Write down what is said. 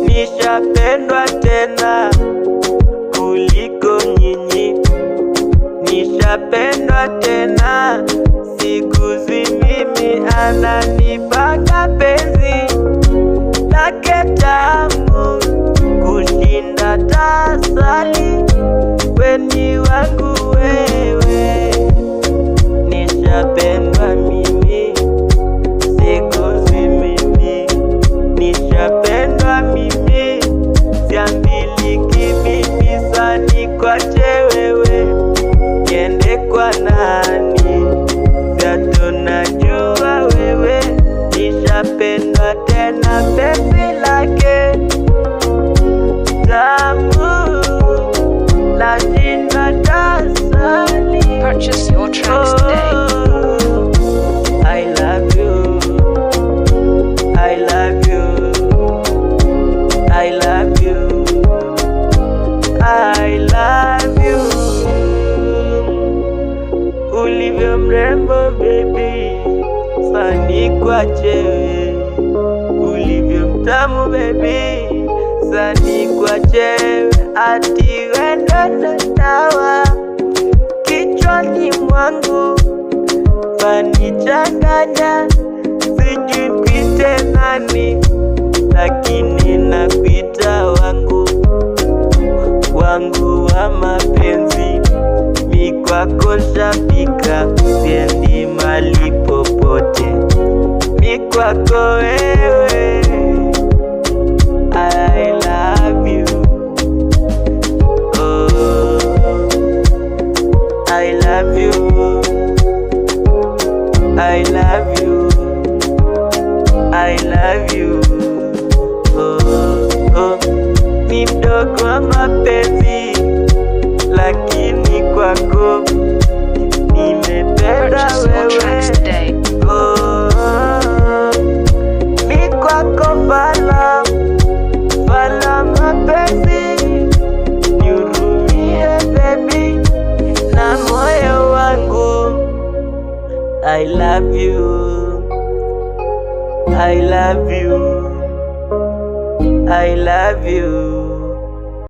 Nishapendwa tena kuliko nyinyi, nishapendwa tena siku zi, mimi ananipaka penzi lake tamu kushinda asali, weni wangu wewe. Nishapendwa mimi siku zi, mimi nishapendwa mimi, siambiliki mimi sani kwache wewe, niende kwa nani? Zato najua wewe, nishapendwa tena penzi lake tamu lashinda asali. Purchase your tracks today. I love you, I love you, I love you, I love you. Ulivyo mrembo baby, sani kwache, ulivyo mtamu baby, sani kwache, ati wendo dawa kichwani mwangu, wanichanganya sijui kwite nani, lakini nakuita wangu, wangu wa mapenzi. Mi kwako shafika, siendi mali popote, mi kwako wewe. I love you, oh, I love you, I love you, I love you, oh, oh. Ni mdogo wa mapenzi, lakini kwako nimependa Purchase your tracks wewe, today. oh, mi kwako fala, fala mapenzi, nihurumie baby na moyo wangu. I love you, I love you, I love you.